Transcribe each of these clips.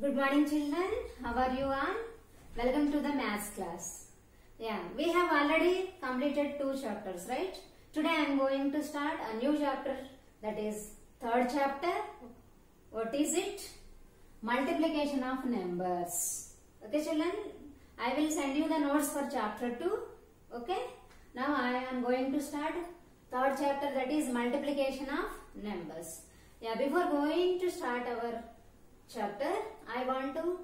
Good morning children, how are you all? Welcome to the maths class. Yeah, we have already completed 2 chapters, right? Today I am going to start a new chapter, that is third chapter. What is it? Multiplication of numbers. Okay children, I will send you the notes for chapter 2. Okay, now I am going to start third chapter, that is multiplication of numbers. Yeah, before going to start our chapter, I want to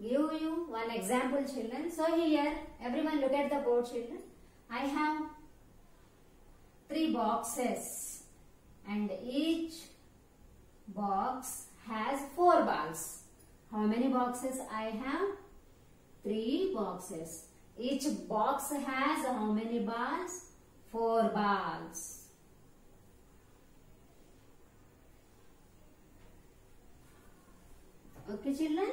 give you one example children. So here, everyone look at the board children. I have 3 boxes and each box has 4 balls. How many boxes I have? 3 boxes. Each box has how many balls? 4 balls. Okay children,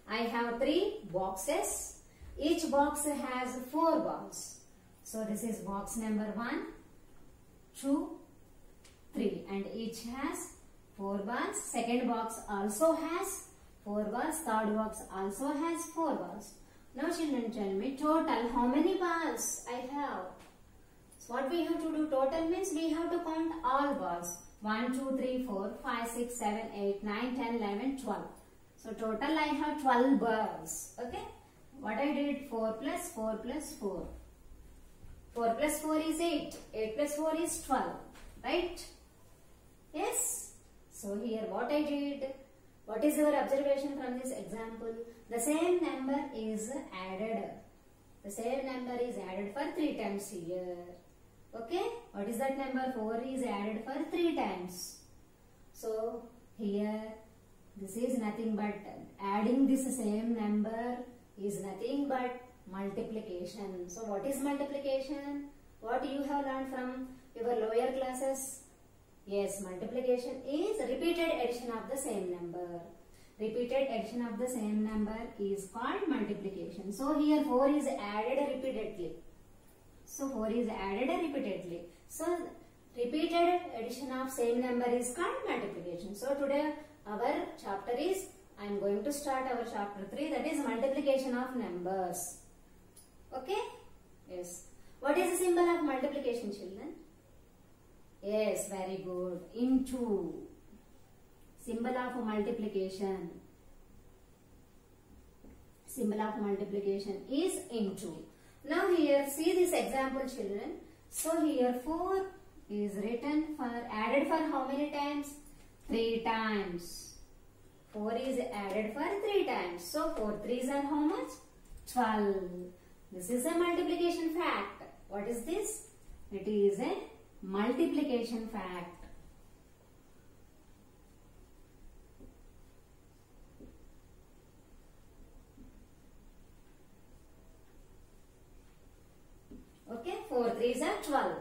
I have 3 boxes. Each box has 4 balls. So this is box number 1, 2, 3 and each has 4 balls. Second box also has 4 balls. Third box also has 4 balls. Now children, tell me total how many balls I have. So what we have to do, total means we have to count all balls. 1, 2, 3, 4, 5, 6, 7, 8, 9, 10, 11, 12. So total I have 12 balls. Okay. What I did, 4 plus 4 plus 4. 4 plus 4 is 8. 8 plus 4 is 12. Right? Yes. So here what I did, what is your observation from this example? The same number is added. The same number is added for 3 times here. Okay. What is that number? 4 is added for 3 times. So here this is nothing but adding this same number is nothing but multiplication. So what is multiplication? What you have learned from your lower classes? Yes, multiplication is repeated addition of the same number. Repeated addition of the same number is called multiplication. So here 4 is added repeatedly. So 4 is added repeatedly. So repeated addition of same number is called multiplication. So today our chapter is, I am going to start our chapter 3, that is multiplication of numbers. Okay? Yes. What is the symbol of multiplication children? Yes, very good. Into. Symbol of multiplication. Symbol of multiplication is into. Now here see this example children. So here 4 is written for, added for how many times? 3 times. 4 is added for 3 times. So 4 3s are how much? 12. This is a multiplication fact. What is this? It is a multiplication fact. Okay, 4 3s are 12.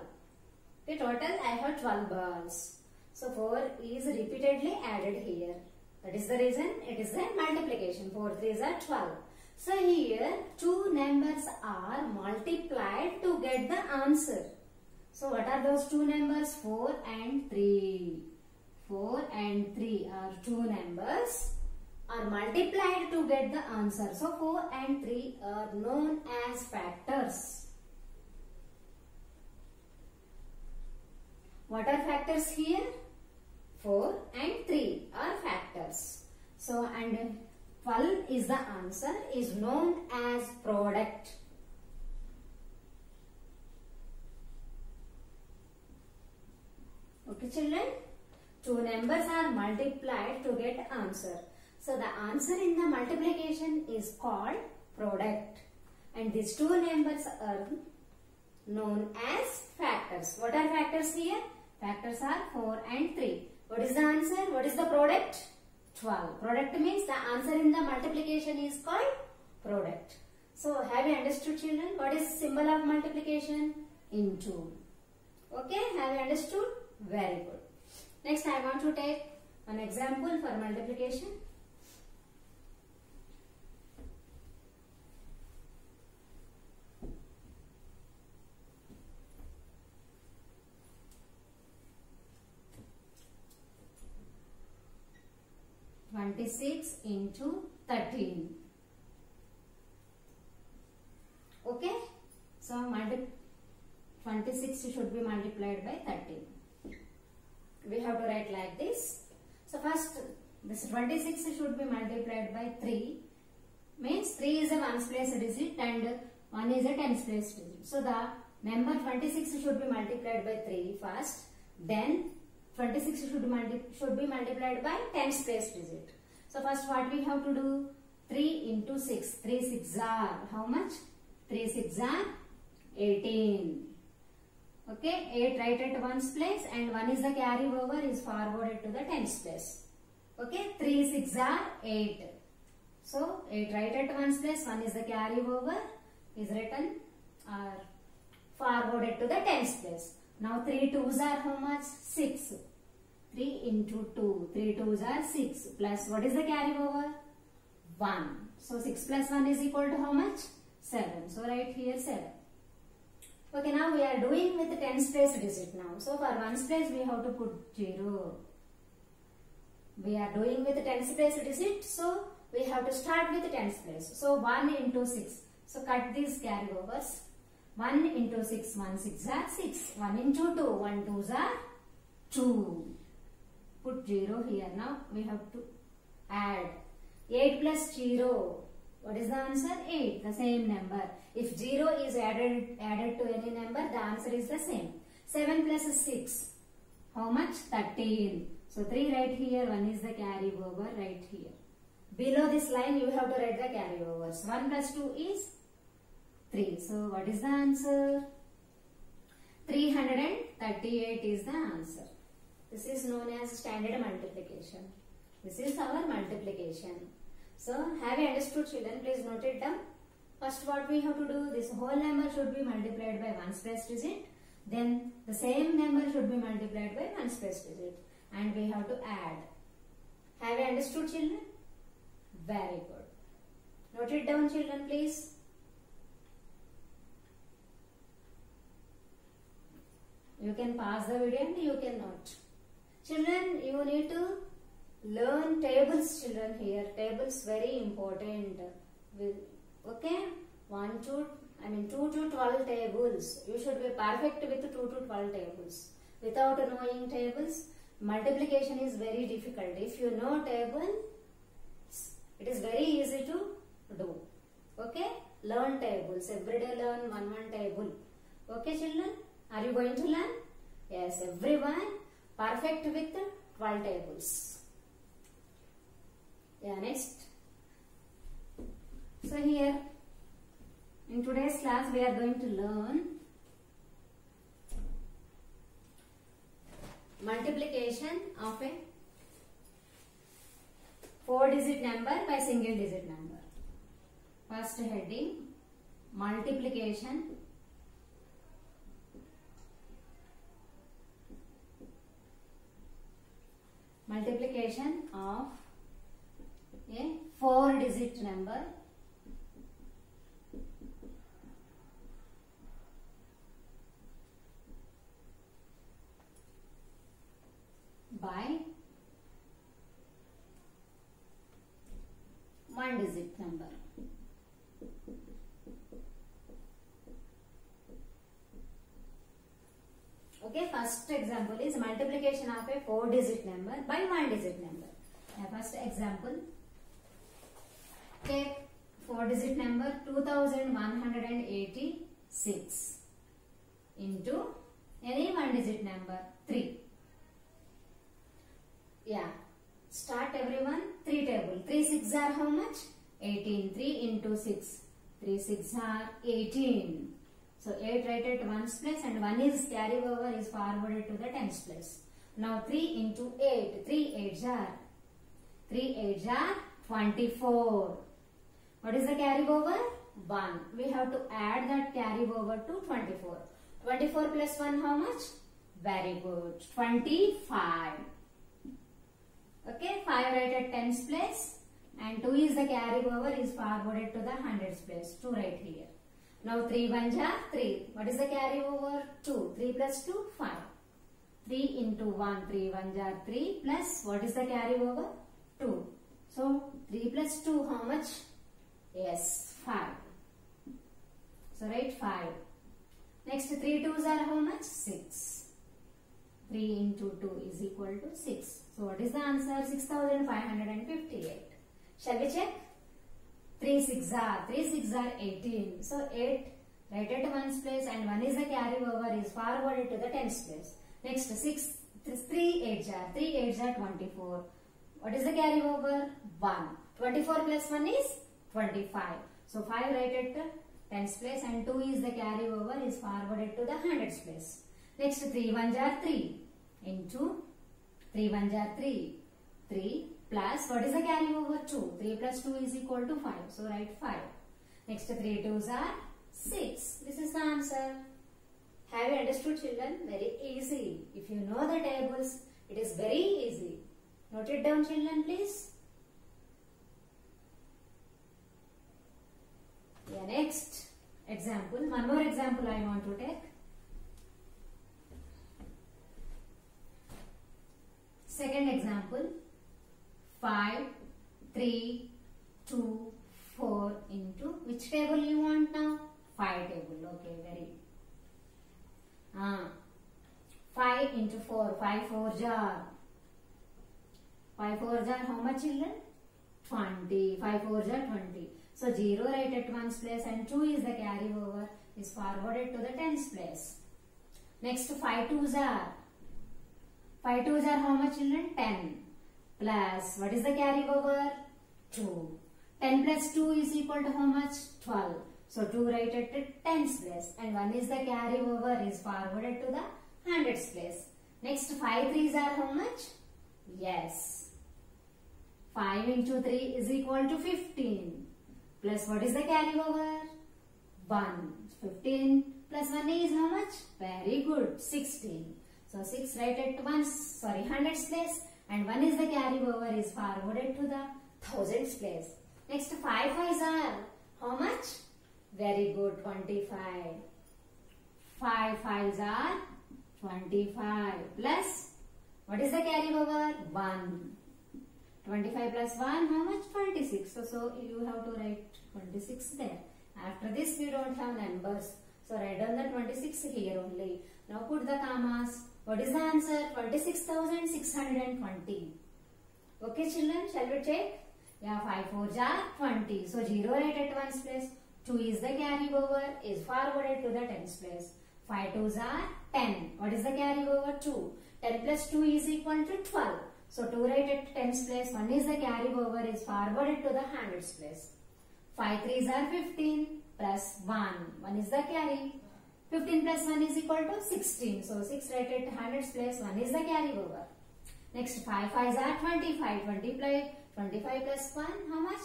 Okay, total I have 12 balls. So 4 is repeatedly added here. That is the reason it is a multiplication. 4 3s are 12. So here 2 numbers are multiplied to get the answer. So what are those 2 numbers? 4 and 3. 4 and 3 are 2 numbers are multiplied to get the answer. So 4 and 3 are known as factors. What are factors here? 4 and 3 are factors. So and 12 is the answer, is known as product. Okay children, 2 numbers are multiplied to get answer. So the answer in the multiplication is called product. And these 2 numbers are known as factors. What are factors here? Factors are 4 and 3. What is the answer? What is the product? 12. Product means the answer in the multiplication is called product. So have you understood children? What is the symbol of multiplication? Into. Okay, have you understood? Very good. Next I want to take an example for multiplication. (26 into 13. Okay, so 26 should be multiplied by 13. We have to write like this. So first, this 26 should be multiplied by 3. Means 3 is a ones place digit and 1 is a tens place digit. So the number 26 should be multiplied by 3 first. Then 26 should be multiplied by tens place digit. So first what we have to do? 3 into 6. 3 6 are how much? 3 6 are 18. Okay, 8 right at ones place and 1 is the carry over is forwarded to the tens place. Okay, 3 6 are 8. So 8 right at ones place, 1 is the carry over is written or forwarded to the tens place. Now 3 2s are how much? 6. 3 into 2. 3 2s are 6 plus what is the carry over? 1. So 6 plus 1 is equal to how much? 7. So write here 7. Okay, now we are doing with the tens place digit now. So for ones place we have to put 0. We are doing with the tens place digit. So we have to start with the tens place. So 1 into 6. So cut these carry overs. 1 into 6. 1 6 are 6. 1 into 2. 1 2s are 2. Put 0 here. Now we have to add 8 plus 0. What is the answer? 8. The same number. If 0 is added to any number, the answer is the same. 7 plus 6. How much? 13. So 3 right here. 1 is the carry over right here. Below this line you have to write the carry overs. 1 plus 2 is 3. So what is the answer? 338 is the answer. This is known as standard multiplication. This is our multiplication. So have you understood, children? Please note it down. First what we have to do, this whole number should be multiplied by ones place digit. Then the same number should be multiplied by ones place digit. And we have to add. Have you understood, children? Very good. Note it down, children, please. You can pause the video and you can note. Children, you need to learn tables, children, here. Tables very important. Okay? 2 to 12 tables. You should be perfect with 2 to 12 tables. Without knowing tables, multiplication is very difficult. If you know table, it is very easy to do. Okay? Learn tables. Every day learn one table. Okay, children? Are you going to learn? Yes, everyone perfect with 12 tables. Yeah, next. So here, in today's class, we are going to learn multiplication of a 4-digit number by single-digit number. First heading, multiplication of a 4-digit number by 1-digit number. Okay, first example is multiplication of a 4-digit number by 1-digit number. First example, take 4-digit number 2186 into any 1-digit number 3. Yeah, start everyone. 3 table. 3 6 are how much? 18. 3 into 6. 3 6 are 18. So 8 right at ones place and 1 is carry over is forwarded to the tens place. Now 3 into 8. 3 8s are 24. What is the carry over? 1. We have to add that carry over to 24. 24 plus 1 how much? Very good. 25. Okay, 5 right at tens place and 2 is the carry over is forwarded to the hundreds place. 2 right here. Now 3 1s are 3. What is the carry over? 2. 3 plus 2, 5. 3 into 1, 3 1s are 3 plus what is the carry over? 2. So 3 plus 2, how much? Yes, 5. So write 5. Next 3 2s are how much? 6. 3 into 2 is equal to 6. So what is the answer? 6558. Shall we check? 3 6 are 18. So 8 write at 1's place and 1 is the carry over is forwarded to the 10's place. Next 3 8s are 24. What is the carry over? 1. 24 plus 1 is 25. So 5 write at 10's place and 2 is the carry over is forwarded to the 100's place. Next 3 1s are 3 into 3 1s are 3. 3 plus what is the carry over? 2. 3 plus 2 is equal to 5. So write 5. Next 3 2s are 6. This is the answer. Have you understood, children? Very easy. If you know the tables, it is very easy. Note it down, children, please. Yeah, next example. One more example I want to take. Second example. 5, 3, 2, 4 into which table you want now? 5 table. Okay, very. 5 into 4. 5 4s are. 5 4s are how much, children? 20. 5 4s are 20. So 0 right at 1's place and 2 is the carry over is forwarded to the 10's place. Next 5 2s are. 5 2s are how much, children? 10. Plus what is the carry over? 2. 10 plus 2 is equal to how much? 12. So 2 right at the 10's place and 1 is the carry over is forwarded to the 100's place. Next 5 3s are how much? Yes. 5 into 3 is equal to 15. Plus what is the carry over? 1. 15 plus 1 is how much? Very good. 16. So 6 right at 100's place and 1 is the carry over is forwarded to the 1000's place. Next 5 5s are how much? Very good. 25. 5 5s are 25 plus what is the carry over? 1. 25 plus 1 how much? 26. So you have to write 26 there. After this we don't have numbers. So write down the 26 here only. Now put the commas. What is the answer? 26,620. Okay, children, shall we check? Yeah, 5 4s are 20. So 0 right at 1's place. 2 is the carry over is forwarded to the 10's place. 5 2s are 10. What is the carry over? 2. 10 plus 2 is equal to 12. So 2 right at 10's place. 1 is the carry over is forwarded to the 100's place. 5 3s are 15 plus 1. 1 is the carry. 15 plus 1 is equal to 16. So 6 right at 100's place. 1 is the carry over. Next 5 5s are 25. 25 plus 1 how much?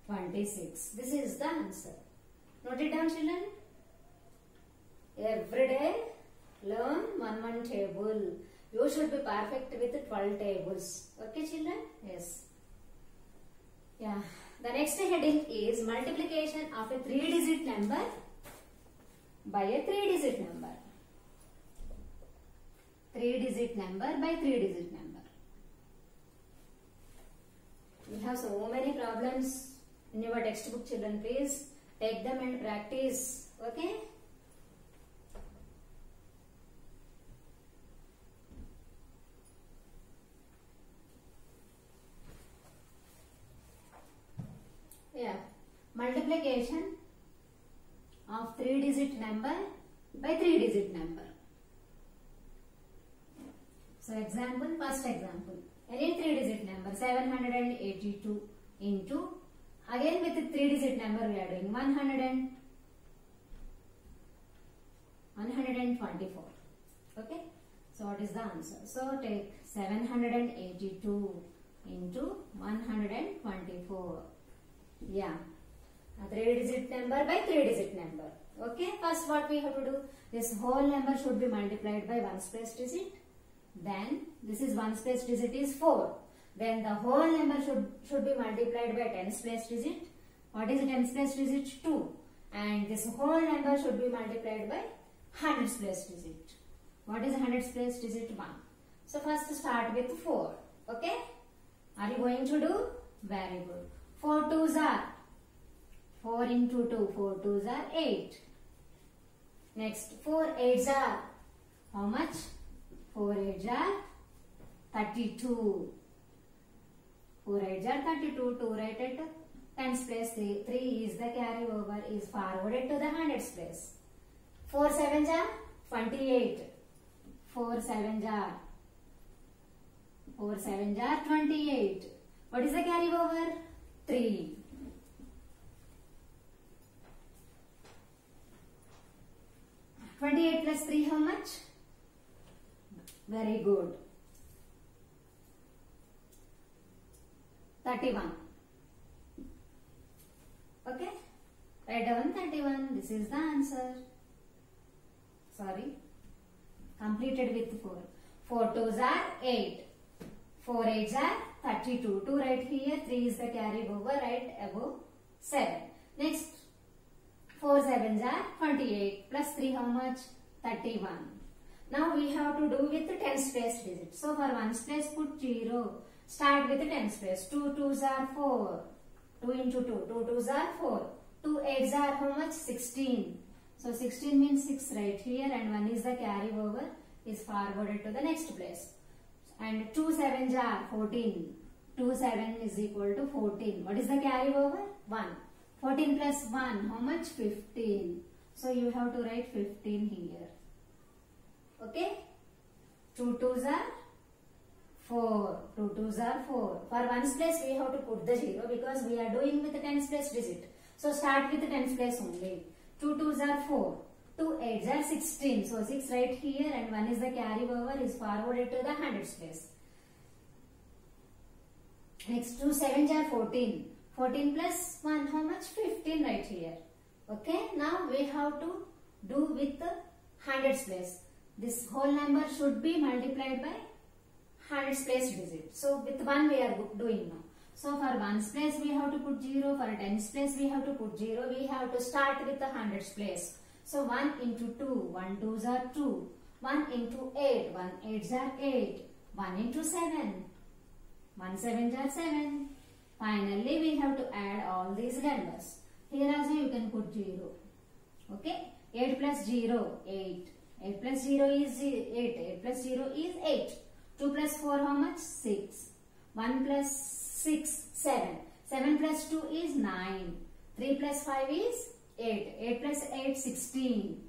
26. This is the answer. Note it down, children. Every day learn one table. You should be perfect with 12 tables. Okay, children? Yes. Yeah. The next heading is multiplication of a 3-digit number by a 3-digit number. 3-digit number by 3-digit number. We have so many problems in your textbook, children. Please take them and practice. Okay? Yeah. Multiplication of 3-digit number by 3-digit number. So example, first example. Any 3-digit number 782 into, again with the 3-digit number we are doing 124. Okay. So what is the answer? So take 782 into 124. Yeah. A 3-digit number by 3-digit number. Okay. First what we have to do? This whole number should be multiplied by 1's place digit. Then this is 1's place digit is 4. Then the whole number should be multiplied by 10's place digit. What is 10's place digit? 2. And this whole number should be multiplied by 100's place digit. What is 100's place digit? 1. So first start with 4. Okay. Are you going to do? Very good. 4 twos are 4 into 2, 4 twos are 8. Next 4 eights are how much? 4 eights are 32. 4 eights are 32. 2 right at tens place. 3 is the carry over, is forwarded to the hundreds place. 4 sevens are 28. 4 sevens are 28. What is the carry over? 3. +28 plus 3 how much? Very good. 31. Okay. Write down 31. This is the answer. Sorry. Completed with 4. 4 twos are 8. 4 eights are 32. 2 right here. 3 is the carry over right above 7. Next 4 sevens are 28 plus 3 how much? 31. Now we have to do with the tens place digit. So for ones place put 0. Start with the tens place. 2 twos are 4. 2 into 2. 2 twos are 4. 2 eights are how much? 16. So 16 means 6 right here, and 1 is the carry over, is forwarded to the next place. And 2 sevens are 14. 2 7 is equal to 14. What is the carry over? 1. 14 plus 1, how much? 15. So you have to write 15 here. Okay? 2 twos are 4. 2 twos are 4. For ones place we have to put the 0 because we are doing with the tens place digit. So start with the tens place only. 2 twos are 4. 2 eights are 16. So 6 right here, and 1 is the carry over, is forwarded to the hundreds place. Next 2 sevens are 14. 14 plus 1, how much? 15 right here. Okay, now we have to do with the hundreds place. This whole number should be multiplied by hundreds place digit. So with 1 we are doing now. So for ones place we have to put 0, for tens place we have to put 0. We have to start with the hundreds place. So 1 into 2, 1 twos are 2. 1 into 8, 1 eights are 8. 1 into 7, 1 sevens are 7. Finally, we have to add all these numbers. Here also you can put 0. Okay? 8 plus 0, 8. 8 plus 0 is 8. 8 plus 0 is 8. 2 plus 4, how much? 6. 1 plus 6, 7. 7 plus 2 is 9. 3 plus 5 is 8. 8 plus 8, 16.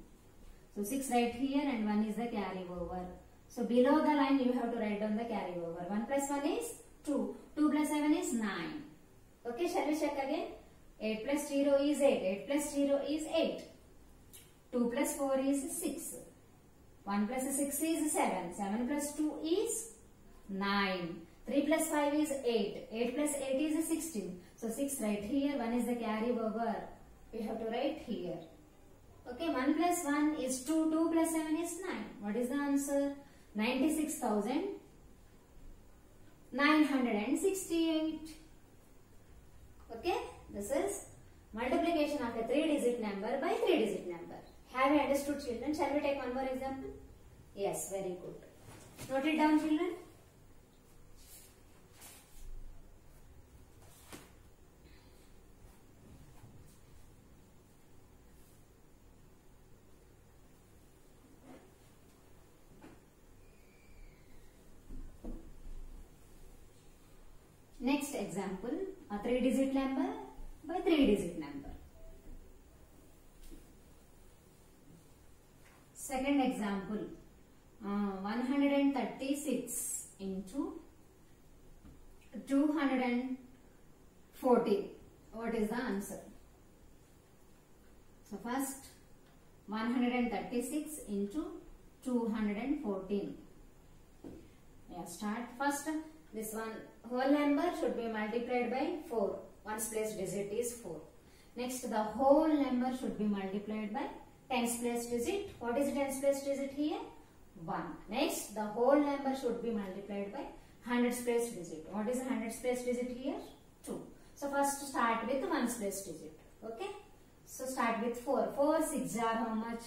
So 6 right here, and 1 is the carry over. So below the line you have to write down the carry over. 1 plus 1 is 2. 2 plus 7 is 9. Okay, shall we check again? 8 plus 0 is 8. 8 plus 0 is 8. 2 plus 4 is 6. 1 plus 6 is 7. 7 plus 2 is 9. 3 plus 5 is 8. 8 plus 8 is 16. So 6 right here. 1 is the carry over. We have to write here. Okay, 1 plus 1 is 2. 2 plus 7 is 9. What is the answer? 96,968. Okay, this is multiplication of a 3-digit number by 3-digit number. Have you understood, children? Shall we take one more example? Yes, very good. Note it down, children. Next example, a 3-digit number by 3-digit number. Second example, 136 into 240. What is the answer? So first, 136 into 214. Yeah, start first. This one whole number should be multiplied by 4. Ones place digit is 4. Next, the whole number should be multiplied by tens place digit. What is tens place digit here? 1. Next, the whole number should be multiplied by hundreds place digit. What is hundreds place digit here? 2. So first start with ones place digit. Okay. So start with 4. 4 6 are how much?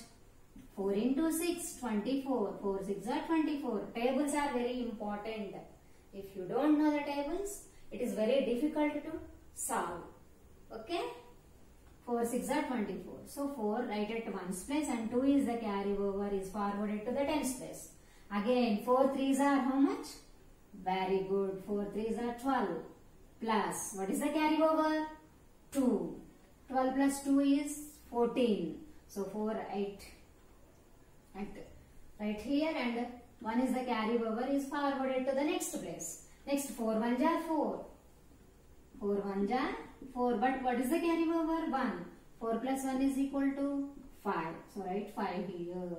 4 into 6, 24. 4 6 are 24. Tables are very important. If you don't know the tables, it is very difficult to solve. Okay. 4 6 are 24. So 4 write at 1's place and 2 is the carry over, is forwarded to the 10's place. Again 4 3's are how much? Very good. 4 3's are 12. Plus what is the carry over? 2. 12 plus 2 is 14. So 4 8 right here, and 1 is the carry over, is forwarded to the next place. Next 4 1's are 4. 4 1's are 4, but what is the carry over? 1. 4 plus 1 is equal to 5. So write 5 here.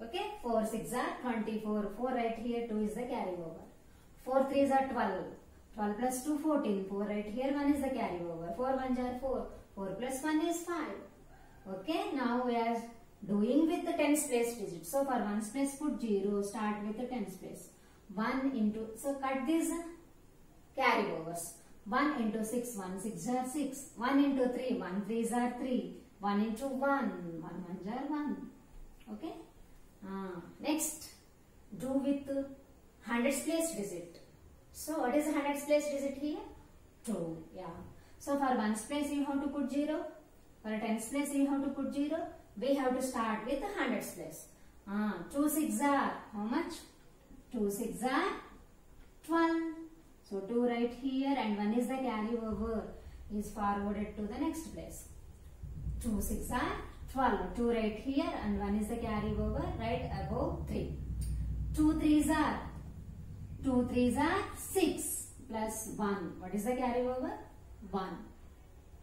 Okay. 4 6 are 24. 4 right here, 2 is the carry over. 4 3's are 12. 12 plus 2 14. 4 right here, 1 is the carry over. 4 1's are 4. 4 plus 1 is 5. Okay. Now we are doing with the 10's place digit. So for 1's place put 0. Start with the 10's place. 1 into, so cut these carry overs. 1 into 6, 1 6 are 6. 1 into 3, 1 3's are 3. 1 into 1, 1 1's are 1. Okay. Next, do with 100's place digit. So what is 100's place digit here? 2. Yeah. So for 1's place you have to put 0. For 10's place you have to put 0. We have to start with 100's place. 2 6 are how much? 2 6 are 12. So 2 right here, and 1 is the carry over, is forwarded to the next place. 2 6 are 12. 2 right here, and 1 is the carry over, right above 3. 2 3's are 6 plus 1. What is the carry over? 1.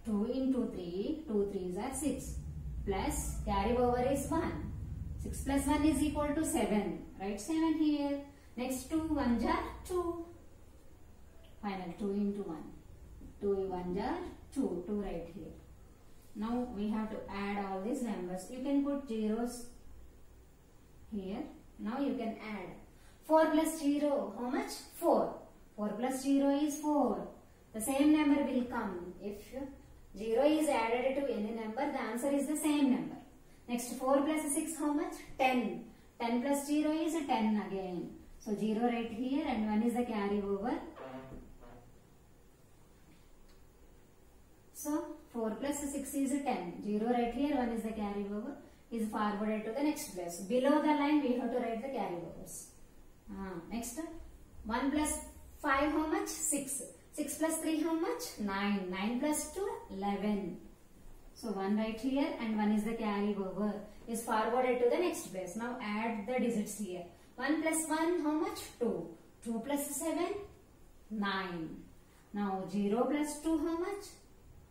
2 into 3, 2 3's are 6. Plus carry over is 1. 6 plus 1 is equal to 7. Write 7 here. Next 2 1's are 2. Final 2 into 1. 2 1's are 2. 2 right here. Now we have to add all these numbers. You can put zeros here. Now you can add. 4 plus 0, how much? 4. 4 plus 0 is 4. The same number will come. If 0 is added to any number, the answer is the same number. Next 4 plus 6, how much? 10. 10 plus 0 is 10 again. So 0 right here, and 1 is the carry over. So 4 plus 6 is 10. 0 right here, 1 is the carry over, is forwarded to the next place. Below the line we have to write the carry overs. Next 1 plus 5 how much? 6. 6 plus 3 how much? 9. 9 plus 2 11. So 1 right here, and 1 is the carry over, is forwarded to the next place. Now add the digits here. 1 plus 1 how much? 2. 2 plus 7 9. Now 0 plus 2 how much?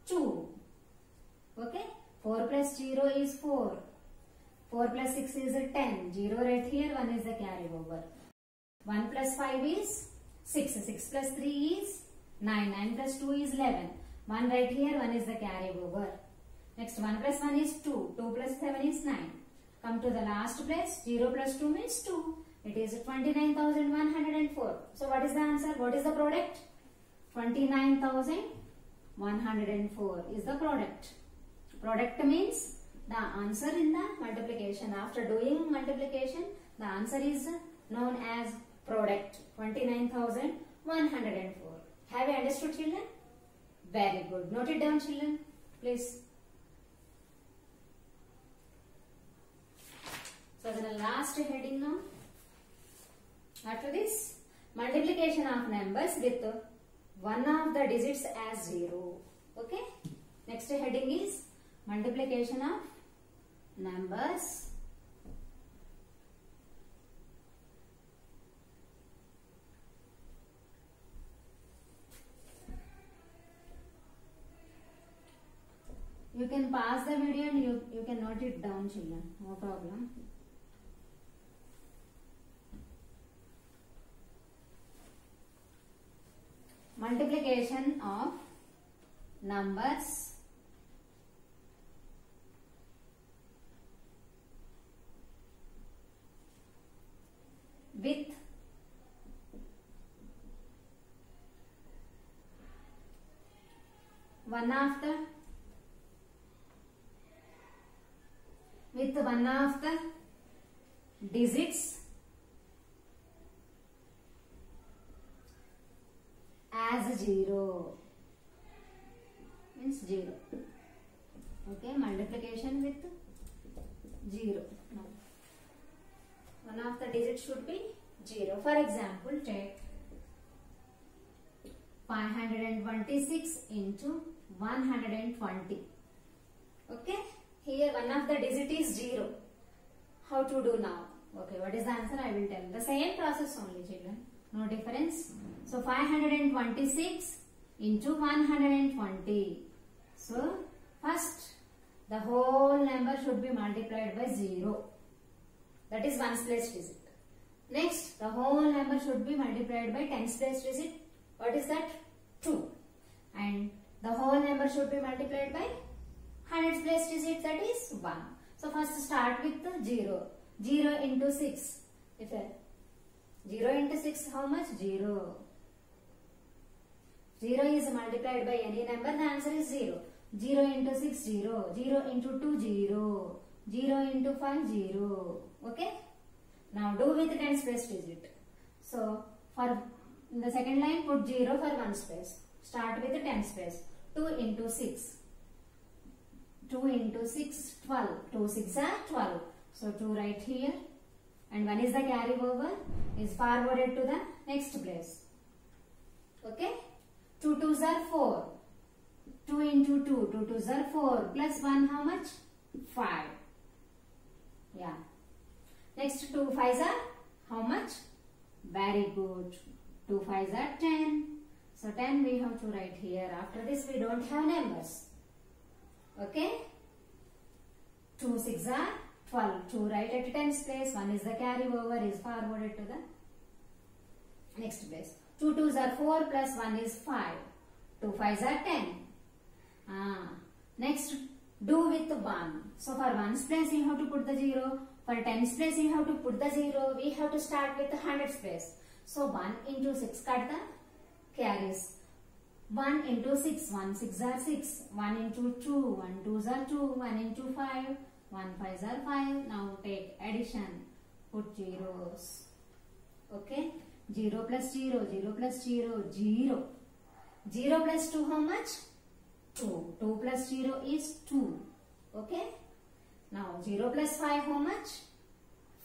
2. Okay. 4 plus 0 is 4. 4 plus 6 is 10. 0 right here, 1 is the carry over. 1 plus 5 is 6. 6 plus 3 is 9. 9 plus 2 is 11. 1 right here, 1 is the carry over. Next 1 plus 1 is 2. 2 plus 7 is 9. Come to the last place. 0 plus 2 means 2. It is 29,104. So what is the answer? What is the product? 29,104 is the product. Product means the answer in the multiplication. After doing multiplication, the answer is known as product. 29,104. Have you understood, children? Very good. Note it down, children. Please. So the last heading now. After this, multiplication of numbers with one of the digits as 0. Okay. Next heading is multiplication of numbers you can pause the video and you can note it down, children. No problem. Multiplication of numbers with one of the digits as 0. means 0. Okay, multiplication with 0. Now, one of the digits should be 0. For example, take 526 into 120. Okay, here one of the digit is 0. How to do now? Okay, what is the answer? I will tell. The same process only, children. No difference. So 526 into 120. So first the whole number should be multiplied by 0. That is ones place digit. Next, the whole number should be multiplied by tens place digit. What is that? 2. And the whole number should be multiplied by hundreds place digit, that is 1. So first start with the 0. 0 into 6. If 0 into 6, how much? 0. 0 is multiplied by any number, the answer is 0. 0 into 6, 0. 0 into 2, 0. 0 into 5, 0. Okay? Now do with tens place digit. So for in the second line, put 0 for one space. Start with the tens place. 2 into 6. 2 into 6, 12. 2 6 are 12. So 2 right here. And 1 is the carry over. Is forwarded to the next place. Okay? 2 2s are 4. 2 into 2. 2 2s are 4. Plus 1 how much? 5. Yeah. Next 2 5s are how much? Very good. 2 5s are 10. So 10 we have to write here. After this we don't have numbers. Okay? 2 6s are 12. 2 write at tens place. 1 is the carry over, is forwarded to the next place. 2 2s are 4 plus 1 is 5. 2 5s are 10. Next, do with 1. So for 1's place you have to put the 0. For 10's place you have to put the 0. We have to start with the 100's place. So 1 into 6 cut the carries. 1 into 6. 1 6 are 6. 1 into 2. 1 2s are 2. 1 into 5. 1 5s are 5. Now take addition. Put zeros. Okay. 0 plus 0. 0 plus 0. 0. 0 plus 2 how much? 2. 2 plus 0 is 2. Okay. Now 0 plus 5 how much?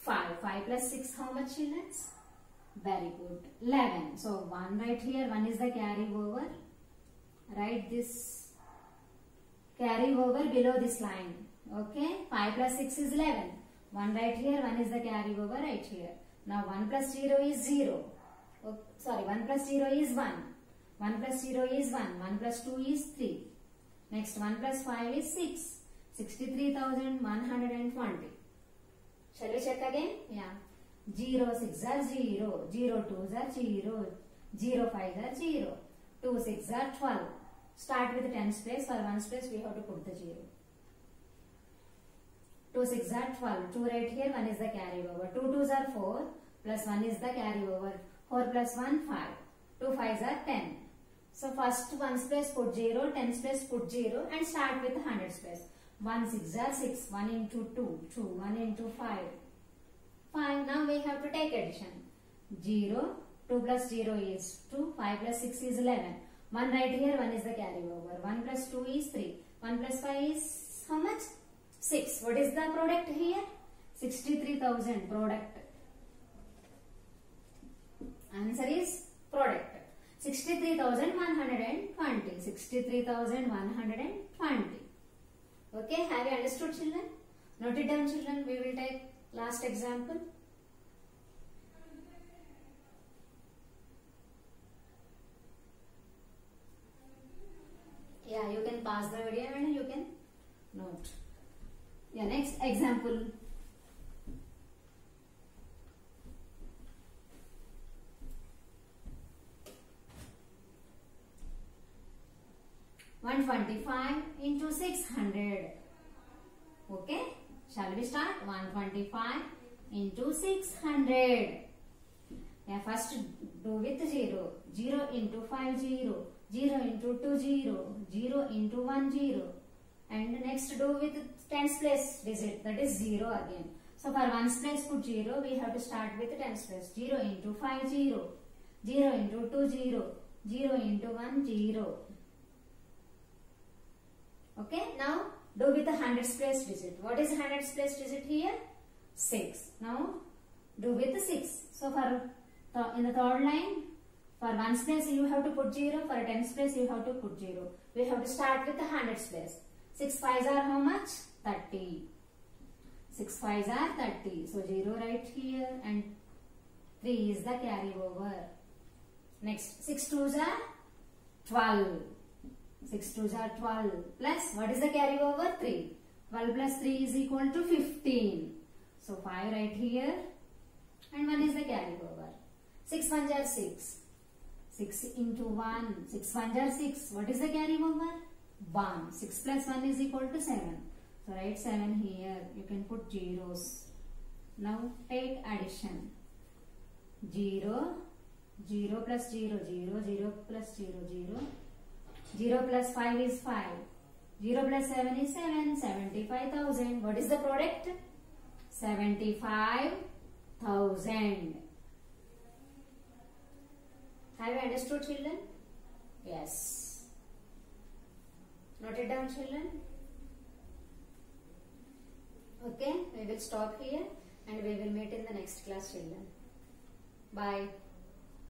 5. 5 plus 6 how much, children? Very good. 11. So 1 right here. 1 is the carry over. Write this carry over below this line. Okay. 5 plus 6 is 11. 1 right here. 1 is the carry over right here. Now 1 plus 0 is 0. Oh, sorry. 1 plus 0 is 1. 1 plus 0 is 1. 1 plus 2 is 3. Next 1 plus 5 is 6. 63,120. Shall we check again? Yeah. 0 6 are 0. 0 2s are 0. 0 5s are 0. 2 6 are 12. Start with the tens place. For 1's place we have to put the 0. 2 6 are 12. 2 right here. 1 is the carry over. 2 2s are 4. Plus 1 is the carry over. 4 plus 1 5. 2 5s are 10. So first 1's place put 0, 10's place put 0 and start with 100's place. 1 6 are 6, 1 into 2, 2, 1 into 5, 5. Now we have to take addition. 0, 2 plus 0 is 2, 5 plus 6 is 11. 1 right here, 1 is the carry over. 1 plus 2 is 3. 1 plus 5 is how much? 6. What is the product here? 63,000 product. Answer is product. 63,120. 63,120. Okay, have you understood, children? Note it down, children. We will take last example. Yeah, you can pause the video and you can note. Yeah, next example. $125 into 600. Okay, shall we start? 125 into 600. Yeah, first do with 0. 0 into 5, 0. 0 into 2, 0. 0 into 1, 0. And next do with tens place digit, that is 0 again. So for ones place put 0, we have to start with tens place. 0 into 5, 0. 0 into 2, 0. 0 into 1, 0. Okay, now do with the hundreds place digit. What is hundreds place digit here? 6. Now do with the 6. So in the third line, for ones place you have to put 0. For tens place you have to put 0. We have to start with the hundreds place. 6 5s are how much? 30. 6 5s are 30. So 0 right here and 3 is the carry over. Next, 6 2s are 12. 6 2s are 12 plus what is the carry over? 3. 12 plus 3 is equal to 15. So 5 right here and 1 is the carry over. 6 1s are 6. 6 into 1. 6 1s are 6. What is the carry over? 1. 6 plus 1 is equal to 7. So write 7 here. You can put zeros. Now take addition. 0. 0 plus 0. 0. 0 plus 0. 0. 0 plus 5 is 5. 0 plus 7 is 7. 75,000. What is the product? 75,000. Have you understood, children? Yes. Note it down, children. Okay, we will stop here and we will meet in the next class, children. Bye.